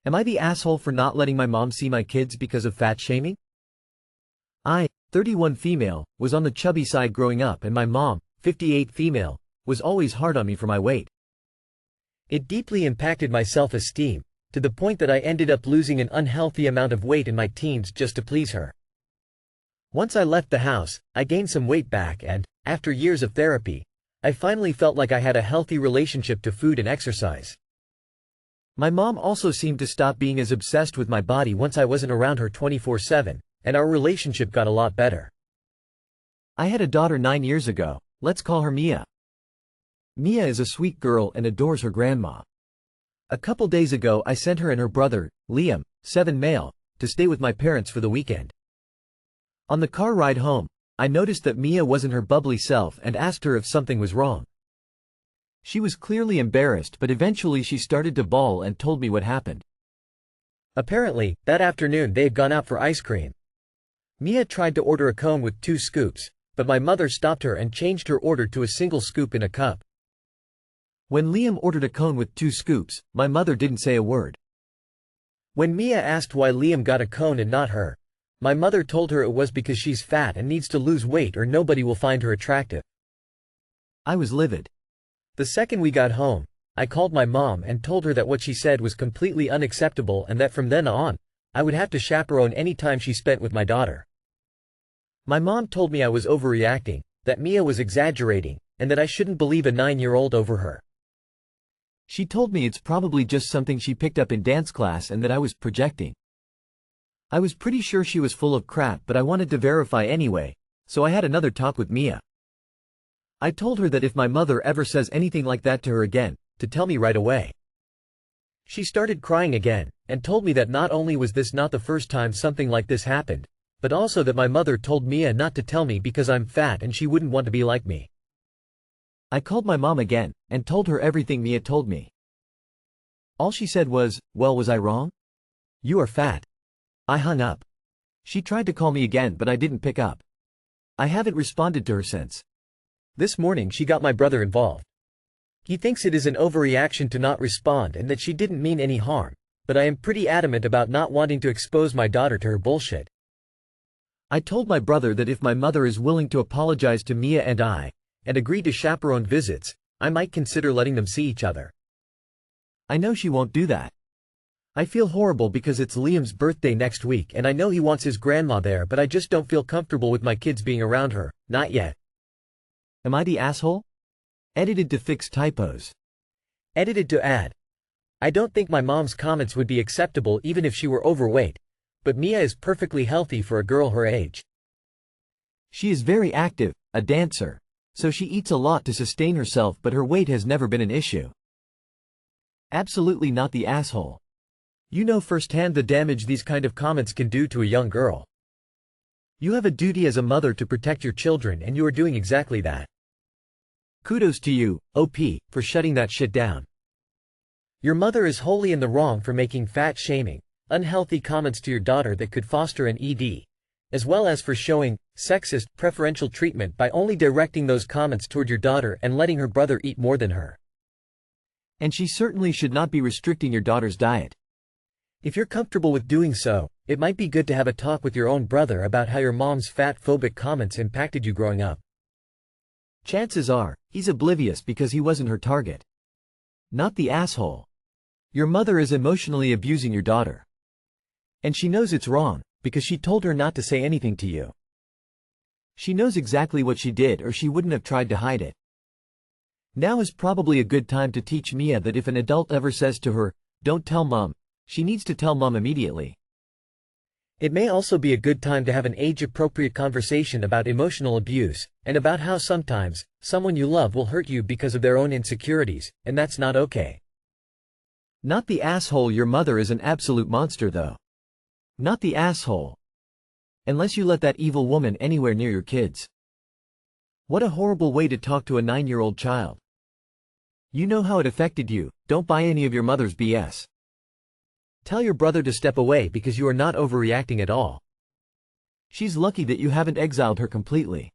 Am I the asshole for not letting my mom see my kids because of fat shaming? I, 31 female, was on the chubby side growing up, and my mom, 58 female, was always hard on me for my weight. It deeply impacted my self-esteem, to the point that I ended up losing an unhealthy amount of weight in my teens just to please her. Once I left the house, I gained some weight back and, after years of therapy, I finally felt like I had a healthy relationship to food and exercise. My mom also seemed to stop being as obsessed with my body once I wasn't around her 24/7, and our relationship got a lot better. I had a daughter 9 years ago. Let's call her Mia. Mia is a sweet girl and adores her grandma. A couple days ago I sent her and her brother, Liam, 7 male, to stay with my parents for the weekend. On the car ride home, I noticed that Mia wasn't her bubbly self and asked her if something was wrong. She was clearly embarrassed, but eventually she started to bawl and told me what happened. Apparently, that afternoon they had gone out for ice cream. Mia tried to order a cone with 2 scoops, but my mother stopped her and changed her order to a single scoop in a cup. When Liam ordered a cone with 2 scoops, my mother didn't say a word. When Mia asked why Liam got a cone and not her, my mother told her it was because she's fat and needs to lose weight or nobody will find her attractive. I was livid. The second we got home, I called my mom and told her that what she said was completely unacceptable and that from then on, I would have to chaperone any time she spent with my daughter. My mom told me I was overreacting, that Mia was exaggerating, and that I shouldn't believe a 9-year-old over her. She told me it's probably just something she picked up in dance class and that I was projecting. I was pretty sure she was full of crap, but I wanted to verify anyway, so I had another talk with Mia. I told her that if my mother ever says anything like that to her again, to tell me right away. She started crying again, and told me that not only was this not the first time something like this happened, but also that my mother told Mia not to tell me because I'm fat and she wouldn't want to be like me. I called my mom again, and told her everything Mia told me. All she said was, "Well, was I wrong? You are fat." I hung up. She tried to call me again, but I didn't pick up. I haven't responded to her since. This morning she got my brother involved. He thinks it is an overreaction to not respond and that she didn't mean any harm, but I am pretty adamant about not wanting to expose my daughter to her bullshit. I told my brother that if my mother is willing to apologize to Mia and agree to chaperone visits, I might consider letting them see each other. I know she won't do that. I feel horrible because it's Liam's birthday next week and I know he wants his grandma there, but I just don't feel comfortable with my kids being around her, not yet. Am I the asshole? Edited to fix typos. Edited to add. I don't think my mom's comments would be acceptable even if she were overweight, but Mia is perfectly healthy for a girl her age. She is very active, a dancer, so she eats a lot to sustain herself, but her weight has never been an issue. Absolutely not the asshole. You know firsthand the damage these kind of comments can do to a young girl. You have a duty as a mother to protect your children and you are doing exactly that. Kudos to you, OP, for shutting that shit down. Your mother is wholly in the wrong for making fat-shaming, unhealthy comments to your daughter that could foster an ED, as well as for showing sexist, preferential treatment by only directing those comments toward your daughter and letting her brother eat more than her. And she certainly should not be restricting your daughter's diet. If you're comfortable with doing so, it might be good to have a talk with your own brother about how your mom's fat-phobic comments impacted you growing up. Chances are, he's oblivious because he wasn't her target. Not the asshole. Your mother is emotionally abusing your daughter. And she knows it's wrong, because she told her not to say anything to you. She knows exactly what she did or she wouldn't have tried to hide it. Now is probably a good time to teach Mia that if an adult ever says to her, "Don't tell mom," she needs to tell mom immediately. It may also be a good time to have an age-appropriate conversation about emotional abuse, and about how sometimes, someone you love will hurt you because of their own insecurities, and that's not okay. Not the asshole. Your mother is an absolute monster though. Not the asshole. Unless you let that evil woman anywhere near your kids. What a horrible way to talk to a 9-year-old child. You know how it affected you, don't buy any of your mother's BS. Tell your brother to step away because you are not overreacting at all. She's lucky that you haven't exiled her completely.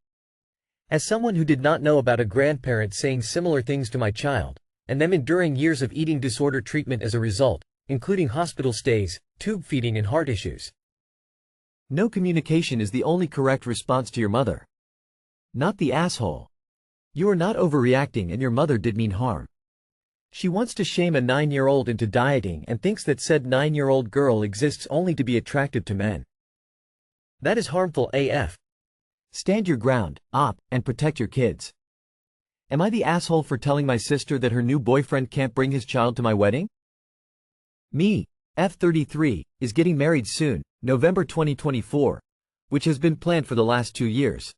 As someone who did not know about a grandparent saying similar things to my child, and them enduring years of eating disorder treatment as a result, including hospital stays, tube feeding and heart issues. No communication is the only correct response to your mother. Not the asshole. You are not overreacting and your mother did mean harm. She wants to shame a 9-year-old into dieting and thinks that said 9-year-old girl exists only to be attractive to men. That is harmful AF. Stand your ground, and protect your kids. Am I the asshole for telling my sister that her new boyfriend can't bring his child to my wedding? Me, F33, is getting married soon, November 2024, which has been planned for the last 2 years.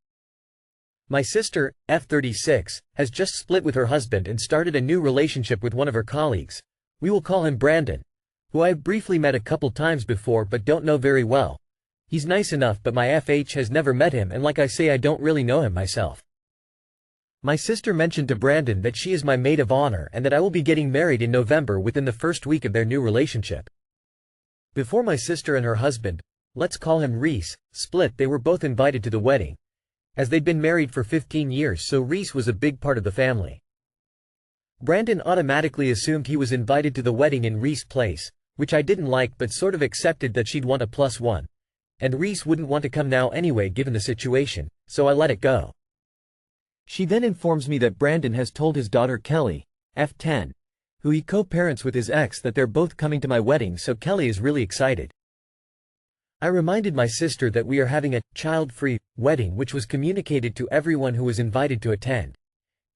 My sister, F36, has just split with her husband and started a new relationship with one of her colleagues. We will call him Brandon, who I've briefly met a couple times before but don't know very well. He's nice enough, but my FH has never met him, and like I say, I don't really know him myself. My sister mentioned to Brandon that she is my maid of honor and that I will be getting married in November within the first week of their new relationship. Before my sister and her husband, let's call him Reese, split, they were both invited to the wedding, as they'd been married for 15 years, so Reese was a big part of the family. Brandon automatically assumed he was invited to the wedding in Reese's place, which I didn't like but sort of accepted that she'd want a +1. And Reese wouldn't want to come now anyway given the situation, so I let it go. She then informs me that Brandon has told his daughter Kelly, F10, who he co-parents with his ex, that they're both coming to my wedding, so Kelly is really excited. I reminded my sister that we are having a child-free wedding, which was communicated to everyone who was invited to attend.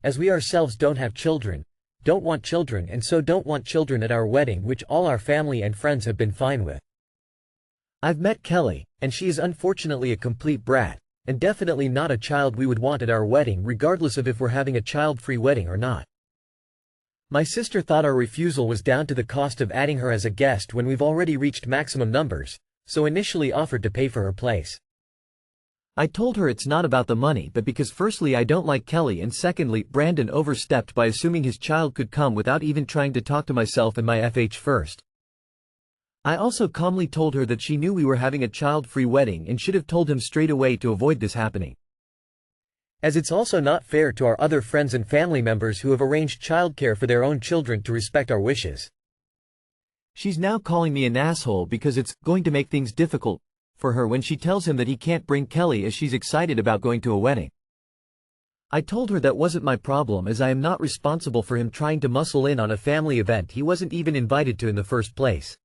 As we ourselves don't have children, don't want children, and so don't want children at our wedding, which all our family and friends have been fine with. I've met Kelly, and she is unfortunately a complete brat, and definitely not a child we would want at our wedding, regardless of if we're having a child-free wedding or not. My sister thought our refusal was down to the cost of adding her as a guest when we've already reached maximum numbers, so initially offered to pay for her place. I told her it's not about the money, but because firstly I don't like Kelly and secondly Brandon overstepped by assuming his child could come without even trying to talk to myself and my FH first. I also calmly told her that she knew we were having a child-free wedding and should have told him straight away to avoid this happening, as it's also not fair to our other friends and family members who have arranged childcare for their own children to respect our wishes. She's now calling me an asshole because it's going to make things difficult for her when she tells him that he can't bring Kelly as she's excited about going to a wedding. I told her that wasn't my problem, as I am not responsible for him trying to muscle in on a family event he wasn't even invited to in the first place.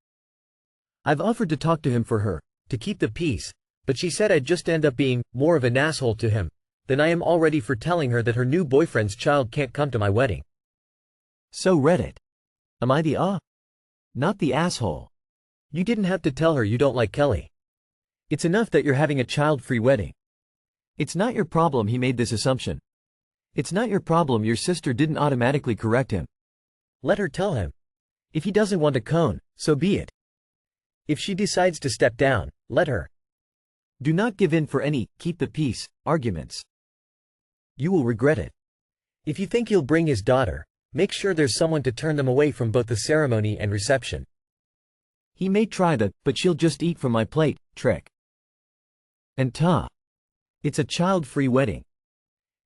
I've offered to talk to him for her, to keep the peace, but she said I'd just end up being more of an asshole to him than I am already for telling her that her new boyfriend's child can't come to my wedding. So Reddit. Am I the not the asshole? You didn't have to tell her you don't like Kelly. It's enough that you're having a child-free wedding. It's not your problem he made this assumption. It's not your problem your sister didn't automatically correct him. Let her tell him. If he doesn't want a cone, so be it. If she decides to step down, let her. Do not give in for any keep the peace arguments. You will regret it. If you think he'll bring his daughter, make sure there's someone to turn them away from both the ceremony and reception. He may try the but she'll just eat from my plate trick. And it's a child-free wedding.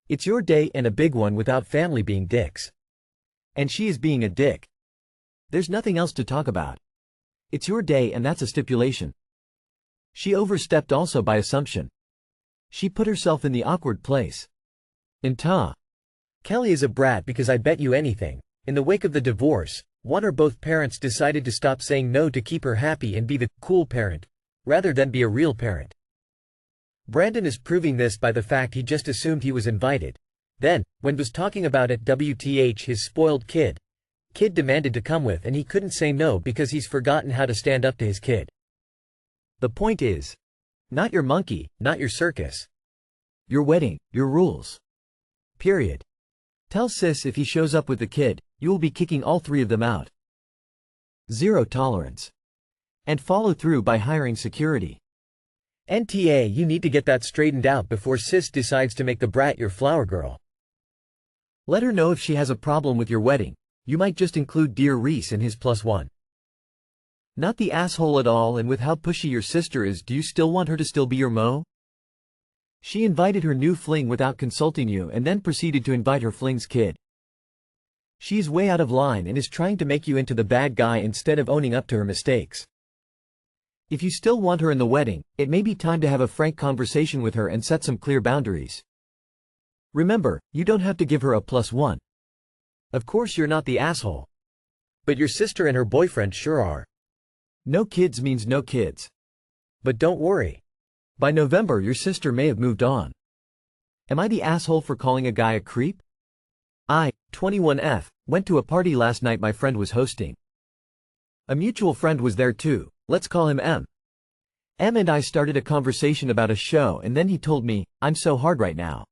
It's your day and a big one without family being dicks. And she is being a dick. There's nothing else to talk about. It's your day and that's a stipulation. She overstepped also by assumption. She put herself in the awkward place. And Kelly is a brat because I bet you anything, in the wake of the divorce, one or both parents decided to stop saying no to keep her happy and be the cool parent, rather than be a real parent. Brandon is proving this by the fact he just assumed he was invited. Then, when was talking about it WTH his spoiled kid demanded to come with and he couldn't say no because he's forgotten how to stand up to his kid. The point is, not your monkey, not your circus. Your wedding, your rules. Period. Tell sis if he shows up with the kid, you will be kicking all 3 of them out. Zero tolerance. And follow through by hiring security. NTA, you need to get that straightened out before sis decides to make the brat your flower girl. Let her know if she has a problem with your wedding. You might just include dear Reese in his +1. Not the asshole at all, and with how pushy your sister is, do you still want her to still be your mo? She invited her new fling without consulting you and then proceeded to invite her fling's kid. She's way out of line and is trying to make you into the bad guy instead of owning up to her mistakes. If you still want her in the wedding, it may be time to have a frank conversation with her and set some clear boundaries. Remember, you don't have to give her a +1. Of course you're not the asshole. But your sister and her boyfriend sure are. No kids means no kids. But don't worry. By November your sister may have moved on. Am I the asshole for calling a guy a creep? I, 21F, went to a party last night my friend was hosting. A mutual friend was there too, let's call him M. M and I started a conversation about a show and then he told me, "I'm so hard right now."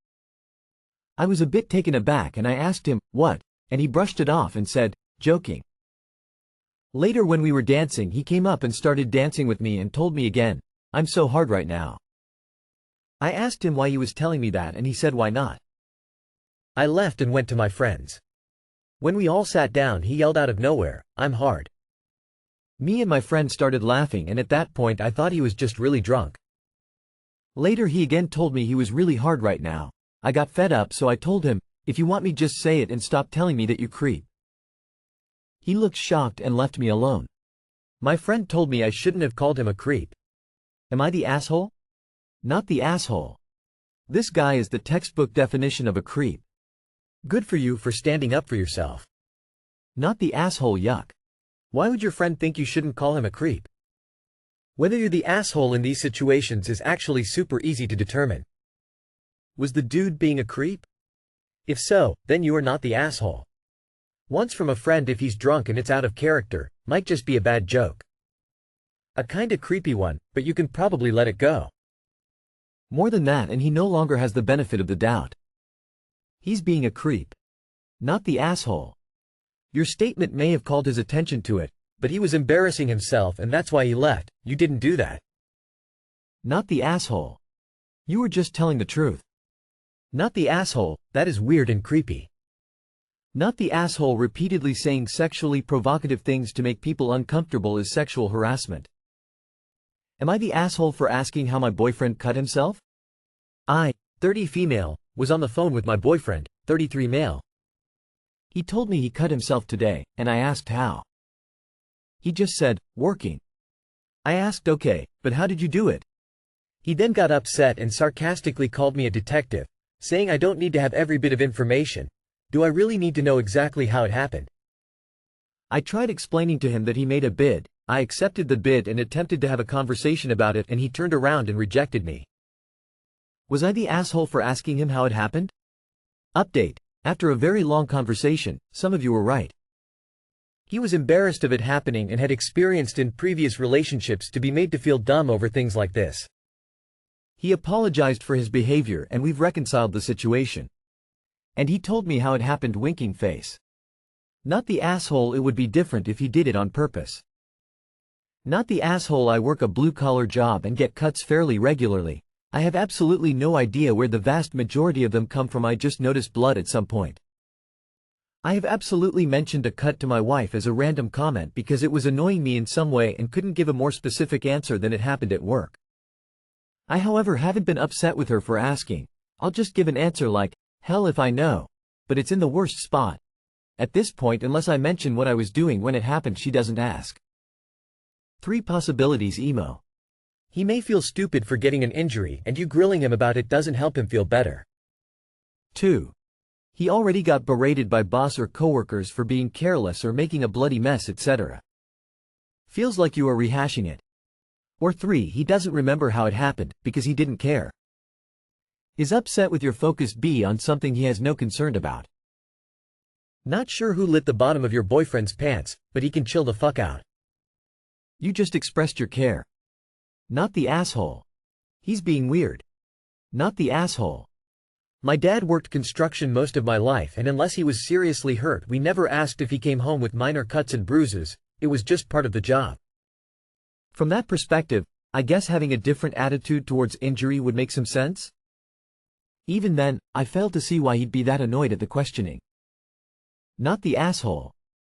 I was a bit taken aback and I asked him, "What?" and he brushed it off and said, "Joking." Later when we were dancing he came up and started dancing with me and told me again, "I'm so hard right now." I asked him why he was telling me that and he said why not. I left and went to my friends. When we all sat down he yelled out of nowhere, "I'm hard." Me and my friend started laughing and at that point I thought he was just really drunk. Later he again told me he was really hard right now. I got fed up so I told him, "If you want me just say it and stop telling me that you creep." He looked shocked and left me alone. My friend told me I shouldn't have called him a creep. Am I the asshole? Not the asshole. This guy is the textbook definition of a creep. Good for you for standing up for yourself. Not the asshole, yuck. Why would your friend think you shouldn't call him a creep? Whether you're the asshole in these situations is actually super easy to determine. Was the dude being a creep? If so, then you are not the asshole. Once from a friend if he's drunk and it's out of character, might just be a bad joke. A kinda creepy one, but you can probably let it go. More than that and he no longer has the benefit of the doubt. He's being a creep. Not the asshole. Your statement may have called his attention to it, but he was embarrassing himself and that's why he left. You didn't do that. Not the asshole. You were just telling the truth. Not the asshole, that is weird and creepy. Not the asshole repeatedly saying sexually provocative things to make people uncomfortable is sexual harassment. Am I the asshole for asking how my boyfriend cut himself? I, 30 female, was on the phone with my boyfriend, 33 male. He told me he cut himself today, and I asked how. He just said, "Working." I asked, "Okay, but how did you do it?" He then got upset and sarcastically called me a detective, saying I don't need to have every bit of information. Do I really need to know exactly how it happened? I tried explaining to him that he made a bid, I accepted the bid and attempted to have a conversation about it and he turned around and rejected me. Was I the asshole for asking him how it happened? Update. After a very long conversation, some of you were right. He was embarrassed of it happening and had experienced in previous relationships to be made to feel dumb over things like this. He apologized for his behavior and we've reconciled the situation. And he told me how it happened, winking face. Not the asshole, it would be different if he did it on purpose. Not the asshole, I work a blue-collar job and get cuts fairly regularly. I have absolutely no idea where the vast majority of them come from, I just noticed blood at some point. I have absolutely mentioned a cut to my wife as a random comment because it was annoying me in some way and couldn't give a more specific answer than it happened at work. I however haven't been upset with her for asking. I'll just give an answer like, "Hell if I know." But it's in the worst spot. At this point, unless I mention what I was doing when it happened, she doesn't ask. 3 possibilities emo. He may feel stupid for getting an injury and you grilling him about it doesn't help him feel better. 2. He already got berated by boss or coworkers for being careless or making a bloody mess, etc. Feels like you are rehashing it. Or 3. He doesn't remember how it happened, because he didn't care. Is upset with your focus B on something he has no concern about. Not sure who lit the bottom of your boyfriend's pants, but he can chill the fuck out. You just expressed your care. Not the asshole. He's being weird. Not the asshole. My dad worked construction most of my life and unless he was seriously hurt we never asked if he came home with minor cuts and bruises, it was just part of the job. From that perspective, I guess having a different attitude towards injury would make some sense? Even then, I failed to see why he'd be that annoyed at the questioning. Not the asshole.